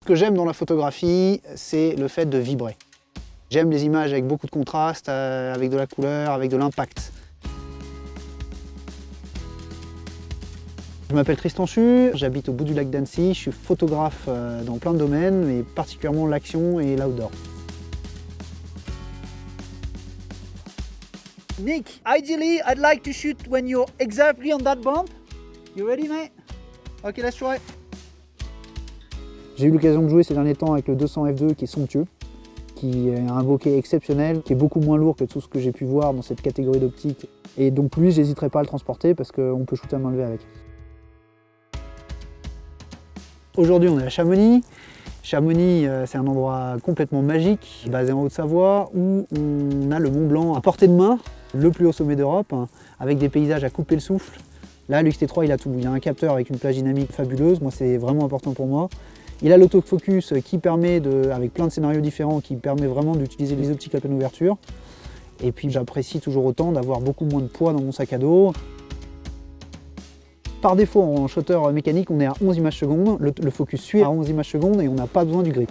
Ce que j'aime dans la photographie, c'est le fait de vibrer. J'aime les images avec beaucoup de contraste, avec de la couleur, avec de l'impact. Je m'appelle Tristan Chu, j'habite au bout du lac d'Annecy, je suis photographe dans plein de domaines, mais particulièrement l'action et l'outdoor. Nick, ideally I'd like to shoot when you're exactly on that bump. You ready, mate? Okay, let's try. J'ai eu l'occasion de jouer ces derniers temps avec le 200 f2 qui est somptueux, qui a un bokeh exceptionnel, qui est beaucoup moins lourd que tout ce que j'ai pu voir dans cette catégorie d'optique. Et donc lui, j'hésiterai pas à le transporter parce qu'on peut shooter à main levée avec. Aujourd'hui, on est à Chamonix. Chamonix, c'est un endroit complètement magique, basé en Haute-Savoie, où on a le Mont Blanc à portée de main, le plus haut sommet d'Europe, avec des paysages à couper le souffle. Là, le X-T3, il a tout. Il y a un capteur avec une plage dynamique fabuleuse, moi c'est vraiment important pour moi. Il a l'autofocus qui permet, avec plein de scénarios différents, qui permet vraiment d'utiliser les optiques à pleine ouverture. Et puis j'apprécie toujours autant d'avoir beaucoup moins de poids dans mon sac à dos. Par défaut, en shutter mécanique, on est à 11 images secondes, le focus suit à 11 images secondes et on n'a pas besoin du grip.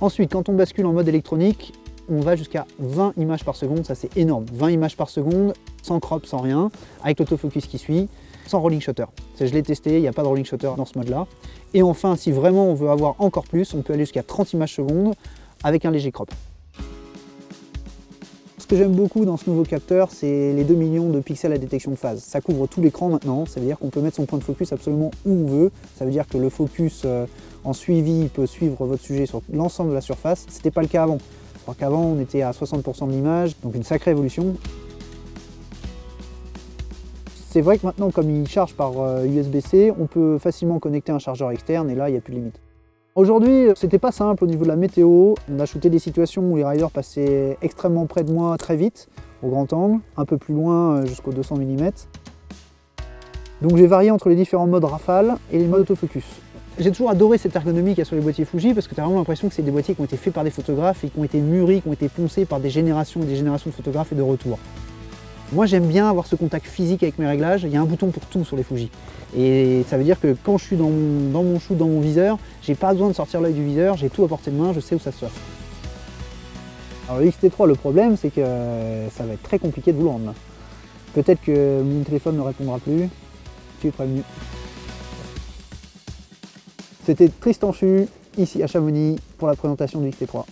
Ensuite, quand on bascule en mode électronique, on va jusqu'à 20 images par seconde, ça c'est énorme. 20 images par seconde, sans crop, sans rien, avec l'autofocus qui suit, sans rolling shutter. Je l'ai testé, il n'y a pas de rolling shutter dans ce mode-là. Et enfin, si vraiment on veut avoir encore plus, on peut aller jusqu'à 30 images secondes avec un léger crop. Ce que j'aime beaucoup dans ce nouveau capteur, c'est les 2 millions de pixels à détection de phase. Ça couvre tout l'écran maintenant, ça veut dire qu'on peut mettre son point de focus absolument où on veut. Ça veut dire que le focus en suivi peut suivre votre sujet sur l'ensemble de la surface. C'était pas le cas avant. Alors qu'avant, on était à 60% de l'image, donc une sacrée évolution. C'est vrai que maintenant, comme il charge par USB-C, on peut facilement connecter un chargeur externe et là, il n'y a plus de limite. Aujourd'hui, c'était pas simple au niveau de la météo. On a shooté des situations où les riders passaient extrêmement près de moi très vite, au grand angle, un peu plus loin jusqu'au 200 mm. Donc j'ai varié entre les différents modes rafale et les modes autofocus. J'ai toujours adoré cette ergonomie qu'il y a sur les boîtiers Fuji parce que tu as vraiment l'impression que c'est des boîtiers qui ont été faits par des photographes et qui ont été mûris, qui ont été poncés par des générations et des générations de photographes et de retours. Moi j'aime bien avoir ce contact physique avec mes réglages, il y a un bouton pour tout sur les Fuji. Et ça veut dire que quand je suis dans mon shoot, dans mon viseur, j'ai pas besoin de sortir l'œil du viseur, j'ai tout à portée de main, je sais où ça se passe. Alors le X-T3, le problème c'est que ça va être très compliqué de vous le rendre. Peut-être que mon téléphone ne répondra plus, tu es prévenu. C'était Tristan Chu, ici à Chamonix, pour la présentation du X-T3.